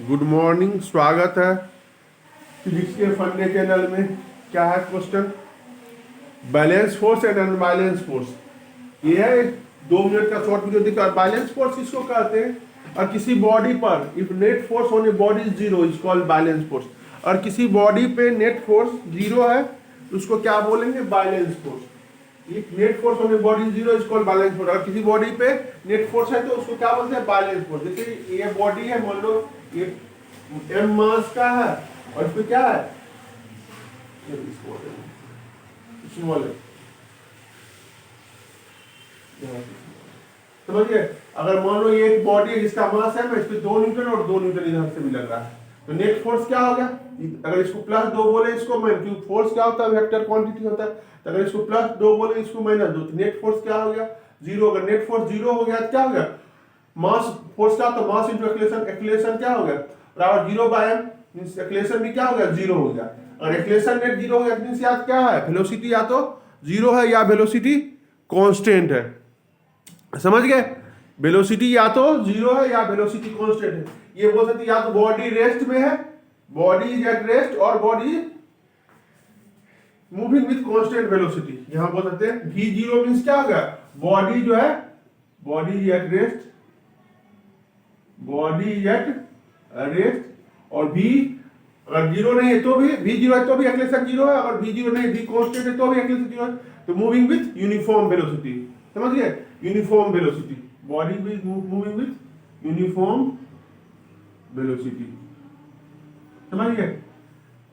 Good morning, स्वागत है physics के फन डे चैनल में। क्या है question? Balance force and unbalance force. ये है 2 मिनट का शॉर्ट वीडियो दिखा। बैलेंस फोर्स किसको कहते हैं? और किसी बॉडी पर if net force on a body is zero is called balance force. और किसी बॉडी पे नेट फोर्स जीरो है उसको क्या बोलेंगे? Balance force. If net force on a body is zero is called balance force. और किसी बॉडी पे नेट फोर्स है तो उसको क्या बोलते हैं? Balance force. जैसे ये बॉडी है, मान लो ये एम मास का है और इसमें क्या है? स्मॉल है, समझिए। अगर मान लो ये एक बॉडी है जिसका मास है, इस पे 2 न्यूटन और 2 न्यूटन इधर से भी लग रहा है, तो नेट फोर्स क्या हो गया? अगर इसको +2 बोले इसको माइनस, क्योंकि फोर्स क्या होता है? वेक्टर क्वांटिटी होता है। तो अगर इसको +2 बोले इसको -2, तो नेट फोर्स क्या हो गया? 0। अगर नेट फोर्स 0 हो गया तो क्या हो गया? मास फोर्स का तो मास इनटू एक्सीलरेशन, एक्सीलरेशन क्या हो गया? बराबर 0/m, मींस एक्सीलरेशन भी क्या हो गया? 0 हो गया। और एक्सीलरेशन नेट 0 हो गया मींस याद क्या है? वेलोसिटी या तो 0 है या वेलोसिटी कांस्टेंट है। समझ गए? वेलोसिटी या तो 0 है या वेलोसिटी कांस्टेंट है। ये बोल सकते या तो बॉडी रेस्ट में है, बॉडी इज एट रेस्ट, और body moving with constant velocity. यहां बोल सकते हैं v0 मींस क्या हो गया? बॉडी जो है, body is at rest, body is at rest. और v अगर 0 नहीं है तो भी, v0 है तो भी एक्सीलरेशन 0 है, और v0 नहीं, v कांस्टेंट है तो भी एक्सीलरेशन 0 है। तो मूविंग विद यूनिफॉर्म वेलोसिटी। समझ गए? Uniform velocity, body with moving with uniform velocity. समझ गए?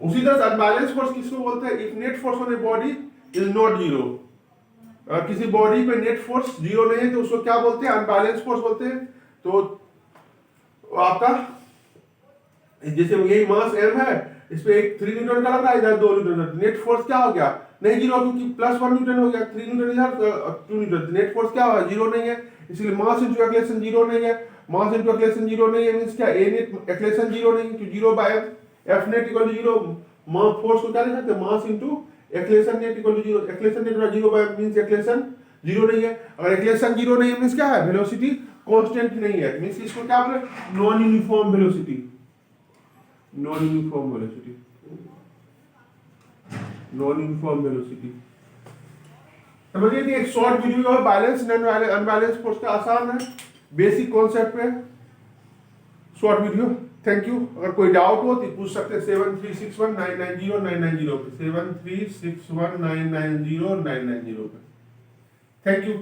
उसी तरह अनबैलेंस फोर्स किसको बोलते हैं? If net force on a body is not 0। अगर किसी बॉडी पे नेट फोर्स 0 नहीं है तो उसको क्या बोलते हैं? अनबैलेंस फोर्स बोलते हैं। तो आपका जैसे यही मास m है, इस पे एक 3 न्यूटन का लग रहा है, इधर 2 न्यूटन, नेट फोर्स क्या हो गया? नहीं 0, क्योंकि +1 न्यूटन हो गया, 3 न्यूटन इधर 2 न्यूटन, नेट फोर्स क्या होगा? 0 नहीं है। इसलिए मास इनटू एक्सीलरेशन 0 नहीं है। मास इनटू एक्सीलरेशन 0 नहीं है मींस क्या? a नेट एक्सीलरेशन 0 नहीं, तो 0/m, f net equal to 0। Force को क्या लिख सकते हैं? Mass into acceleration net equal to 0। Acceleration net 0/m means acceleration 0 नहीं है। अगर एक्सीलरेशन 0 नहीं है मींस क्या है? वेलोसिटी कांस्टेंट नहीं है, मींस इसको क्या बोले? Non uniform velocity. Non uniform velocity, non uniform velocity. समझिए कि एक शॉर्ट वीडियो है बैलेंस एंड अनबैलेंस फोर्स का, आसान है, बेसिक कॉन्सेप्ट पे शॉर्ट वीडियो। Thank you. अगर कोई डाउट हो तो पूछ सकते हैं 7361990990 पे, 7361990990 पे। Thank you.